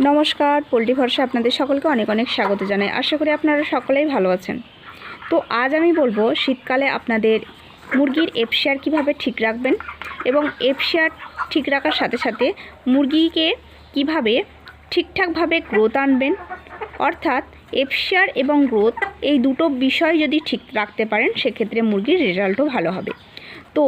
নমস্কার, পোল্ট্রি ভরসা আপনাদের সকলকে অনেক অনেক স্বাগত জানাই। আশা করি আপনারা সকলেই ভালো আছেন। তো আজ আমি বলবো শীতকালে আপনাদের মুরগির এফসিআর কীভাবে ঠিক রাখবেন এবং এফসিআর ঠিক রাখার সাথে সাথে মুরগিকে কিভাবে ঠিকঠাকভাবে গ্রোথ আনবেন। অর্থাৎ এফসিআর এবং গ্রোথ এই দুটো বিষয় যদি ঠিক রাখতে পারেন সেক্ষেত্রে মুরগির রেজাল্টও ভালো হবে। তো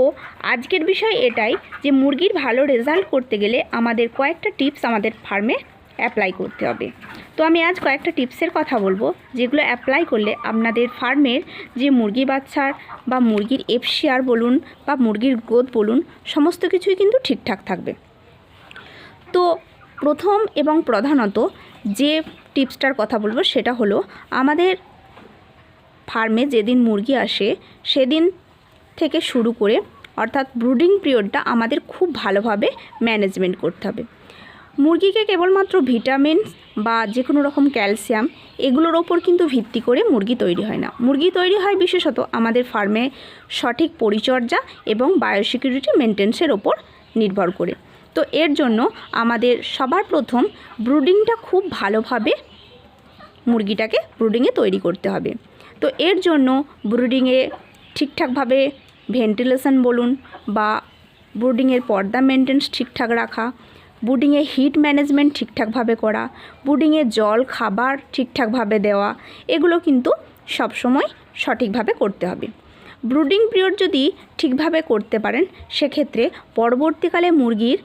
আজকের বিষয় এটাই যে মুরগির ভালো রেজাল্ট করতে গেলে আমাদের কয়েকটা টিপস আমাদের ফার্মে অ্যাপ্লাই করতে হবে। তো আমি আজ কয়েকটা টিপসের কথা বলবো যেগুলো অ্যাপ্লাই করলে আপনাদের ফার্মের যে মুরগি বাচ্চার বা মুরগির এফসিআর বলুন বা মুরগির গ্রোথ বলুন সমস্ত কিছুই কিন্তু ঠিকঠাক থাকবে। তো প্রথম এবং প্রধানত যে টিপসটার কথা বলবো সেটা হলো আমাদের ফার্মে যেদিন মুরগি আসে সেদিন থেকে শুরু করে অর্থাৎ ব্রুডিং পিরিয়ডটা আমাদের খুব ভালোভাবে ম্যানেজমেন্ট করতে হবে। মুরগিকে কেবলমাত্র ভিটামিন বা যে কোনো রকম ক্যালসিয়াম এগুলোর ওপর কিন্তু ভিত্তি করে মুরগি তৈরি হয় না। মুরগি তৈরি হয় বিশেষত আমাদের ফার্মে সঠিক পরিচর্যা এবং বায়োসিকিউরিটি মেনটেন্সের ওপর নির্ভর করে। তো এর জন্য আমাদের সবার প্রথম ব্রুডিংটা খুব ভালোভাবে মুরগিটাকে ব্রুডিংয়ে তৈরি করতে হবে। তো এর জন্য ব্রুডিংয়ে ঠিকঠাকভাবে ভেন্টিলেশন বলুন বা ব্রুডিংয়ের পর্দা মেনটেন্স ঠিকঠাক রাখা, ব্রুডিংয়ে হিট ম্যানেজমেন্ট ঠিকঠাকভাবে করা, ব্রুডিংয়ে জল খাবার ঠিকঠাকভাবে দেওয়া, এগুলো কিন্তু সবসময় সঠিকভাবে করতে হবে। ব্রুডিং পিরিয়ড যদি ঠিকভাবে করতে পারেন সেক্ষেত্রে পরবর্তীকালে মুরগির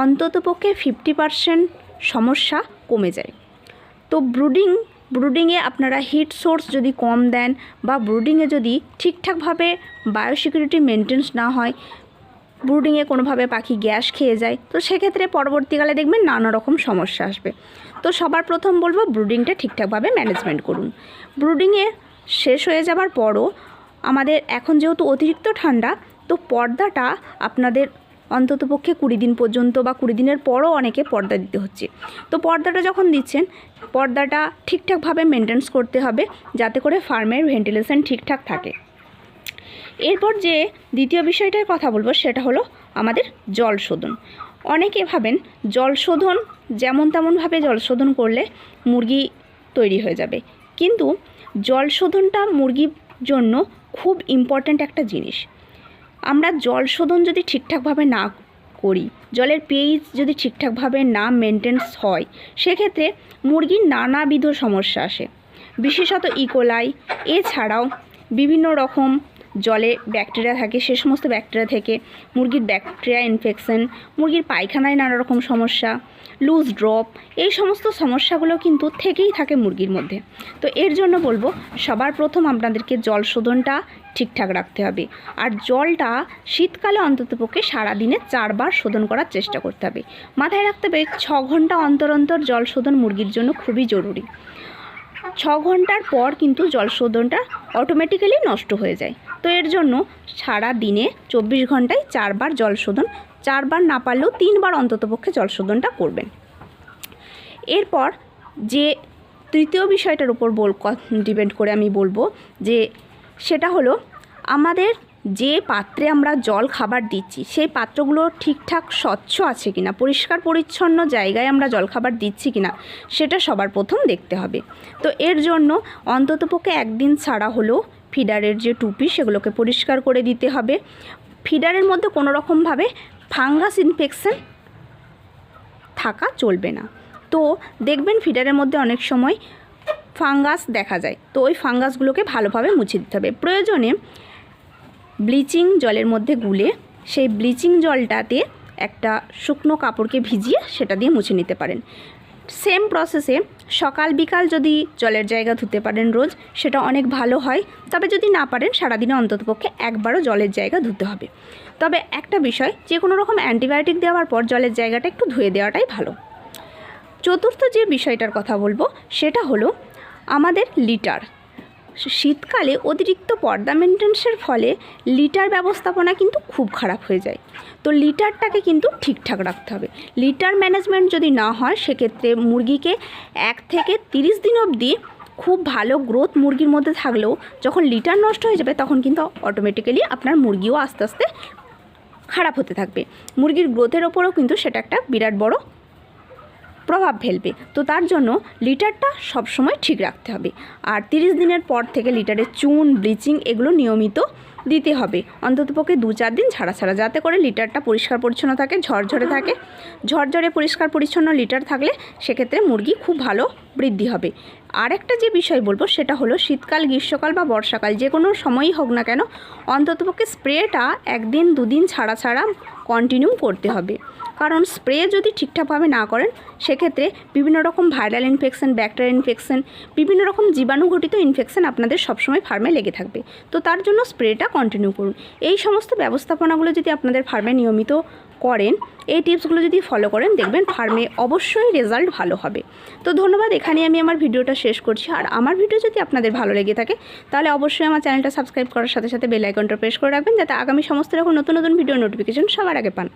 অন্ততপক্ষে 50% সমস্যা কমে যায়। তো ব্রুডিংয়ে আপনারা হিট সোর্স যদি কম দেন বা ব্রুডিংয়ে যদি ঠিকঠাকভাবে বায়োসিকিউরিটি মেনটেন্স না হয়, ব্রুডিংয়ে কোনোভাবে পাখি গ্যাস খেয়ে যায়, তো সেক্ষেত্রে পরবর্তীকালে দেখবেন নানা রকম সমস্যা আসবে। তো সবার প্রথম বলবো ব্রুডিংটা ঠিকঠাকভাবে ম্যানেজমেন্ট করুন। ব্রুডিংয়ে শেষ হয়ে যাবার পরও আমাদের এখন যেহেতু অতিরিক্ত ঠান্ডা, তো পর্দাটা আপনাদের অন্ততপক্ষে 20 দিন পর্যন্ত বা 20 দিনের পরও অনেকে পর্দা দিতে হচ্ছে। তো পর্দাটা যখন দিচ্ছেন পর্দাটা ঠিকঠাকভাবে মেনটেন্স করতে হবে যাতে করে ফার্মের ভেন্টিলেশন ঠিকঠাক থাকে। এরপর যে দ্বিতীয় বিষয়টার কথা বলবো সেটা হলো আমাদের জল শোধন। অনেকে ভাবেন জল শোধন যেমন তেমনভাবে জল শোধন করলে মুরগি তৈরি হয়ে যাবে, কিন্তু জল শোধনটা মুরগির জন্য খুব ইম্পর্ট্যান্ট একটা জিনিস। আমরা জল শোধন যদি ঠিকঠাকভাবে না করি, জলের পিএইচ যদি ঠিকঠাকভাবে না মেনটেন্স হয়, সেক্ষেত্রে মুরগির নানাবিধ সমস্যা আসে, বিশেষত ইকোলাই। এছাড়াও বিভিন্ন রকম জলে ব্যাকটেরিয়া থাকে, সে সমস্ত ব্যাকটেরিয়া থেকে মুরগির ব্যাকটেরিয়া ইনফেকশন, মুরগির পায়খানায় নানা রকম সমস্যা, লুজ ড্রপ, এই সমস্ত সমস্যাগুলো কিন্তু থেকেই থাকে মুরগির মধ্যে। তো এর জন্য বলবো সবার প্রথম আপনাদেরকে জল শোধনটা ঠিকঠাক রাখতে হবে। আর জলটা শীতকালে অন্ততপক্ষে সারাদিনে 4 বার শোধন করার চেষ্টা করতে হবে। মাথায় রাখতে হবে 6 ঘন্টা অন্তর অন্তর জল শোধন মুরগির জন্য খুবই জরুরি। 6 ঘন্টার পর কিন্তু জল শোধনটা অটোমেটিক্যালি নষ্ট হয়ে যায়। তো এর জন্য সারা দিনে 24 ঘন্টায় 4 বার জল শোধন, 4 বার না পারলেও 3 বার অন্ততপক্ষে জল শোধনটা করবেন। এরপর যে তৃতীয় বিষয়টার উপর ডিপেন্ড করে আমি বলবো যে সেটা হলো আমাদের যে পাত্রে আমরা জল খাবার দিচ্ছি সেই পাত্রগুলো ঠিকঠাক স্বচ্ছ আছে কিনা, পরিষ্কার পরিচ্ছন্ন জায়গায় আমরা জল খাবার দিচ্ছি কিনা সেটা সবার প্রথম দেখতে হবে। তো এর জন্য অন্ততপক্ষে একদিন ছাড়া হলেও ফিডারের যে টুপি সেগুলোকে পরিষ্কার করে দিতে হবে। ফিডারের মধ্যে কোনো রকমভাবে ফাঙ্গাস ইনফেকশন থাকা চলবে না। তো দেখবেন ফিডারের মধ্যে অনেক সময় ফাঙ্গাস দেখা যায়, তো ওই ফাঙ্গাসগুলোকে ভালোভাবে মুছে দিতে হবে। প্রয়োজনে ব্লিচিং জলের মধ্যে গুলে সেই ব্লিচিং জলটাতে একটা শুকনো কাপড়কে ভিজিয়ে সেটা দিয়ে মুছে নিতে পারেন। সেম প্রসেসে সকাল বিকাল যদি জলের জায়গা ধুতে পারেন রোজ, সেটা অনেক ভালো হয়। তবে যদি না পারেন সারাদিনে অন্ততপক্ষে একবারও জলের জায়গা ধুতে হবে। তবে একটা বিষয়, যে কোনো রকম অ্যান্টিবায়োটিক দেওয়ার পর জলের জায়গাটা একটু ধুয়ে দেওয়াটাই ভালো। চতুর্থ যে বিষয়টার কথা বলবো সেটা হলো আমাদের লিটার। শীতকালে অতিরিক্ত পর্দা মেনটেন্সের ফলে লিটার ব্যবস্থাপনা কিন্তু খুব খারাপ হয়ে যায়। তো লিটারটাকে কিন্তু ঠিকঠাক রাখতে হবে। লিটার ম্যানেজমেন্ট যদি না হয় সেক্ষেত্রে মুরগিকে 1 থেকে 30 দিন অবধি খুব ভালো গ্রোথ মুরগির মধ্যে থাকলেও যখন লিটার নষ্ট হয়ে যাবে তখন কিন্তু অটোমেটিক্যালি আপনার মুরগিও আস্তে আস্তে খারাপ হতে থাকবে। মুরগির গ্রোথের ওপরেও কিন্তু সেটা একটা বিরাট বড় প্রভাব ফেলবে। তো তার জন্য লিটারটা সবসময় ঠিক রাখতে হবে। আর 30 দিনের পর থেকে লিটারে চুন, ব্লিচিং এগুলো নিয়মিত দিতে হবে, অন্ততপক্ষে 2-4 দিন ছাড়া ছাড়া, যাতে করে লিটারটা পরিষ্কার পরিচ্ছন্ন থাকে, ঝরঝরে থাকে। ঝরঝরে পরিষ্কার পরিচ্ছন্ন লিটার থাকলে সেক্ষেত্রে মুরগি খুব ভালো বৃদ্ধি হবে। আরেকটা যে বিষয় বলবো সেটা হলো শীতকাল, গ্রীষ্মকাল বা বর্ষাকাল যে কোনো সময়ই হোক না কেন, অন্ততপক্ষে স্প্রেটা 1-2 দিন ছাড়া ছাড়া কন্টিনিউ করতে হবে। কারণ স্প্রে যদি ঠিকঠাকভাবে না করেন সেক্ষেত্রে বিভিন্ন রকম ভাইরাল ইনফেকশন, ব্যাকটেরিয়াল ইনফেকশন, বিভিন্ন রকম জীবাণুঘটিত ইনফেকশন আপনাদের সবসময় ফার্মে লেগে থাকবে। তো তার জন্য স্প্রেটা কন্টিনিউ করুন। এই সমস্ত ব্যবস্থাপনাগুলো যদি আপনাদের ফার্মে নিয়মিত করেন, এই টিপসগুলো যদি ফলো করেন, দেখবেন ফার্মে অবশ্যই রেজাল্ট ভালো হবে। তো ধন্যবাদ, এখানে আমি আমার ভিডিওটা শেষ করছি। আর আমার ভিডিও যদি আপনাদের ভালো লেগে থাকে তাহলে অবশ্যই আমার চ্যানেলটা সাবস্ক্রাইব করার সাথে সাথে বেল আইকনটা প্রেস করে রাখবেন, যাতে আগামী সমস্ত রকম নতুন নতুন ভিডিও নোটিফিকেশন সবার আগে পান।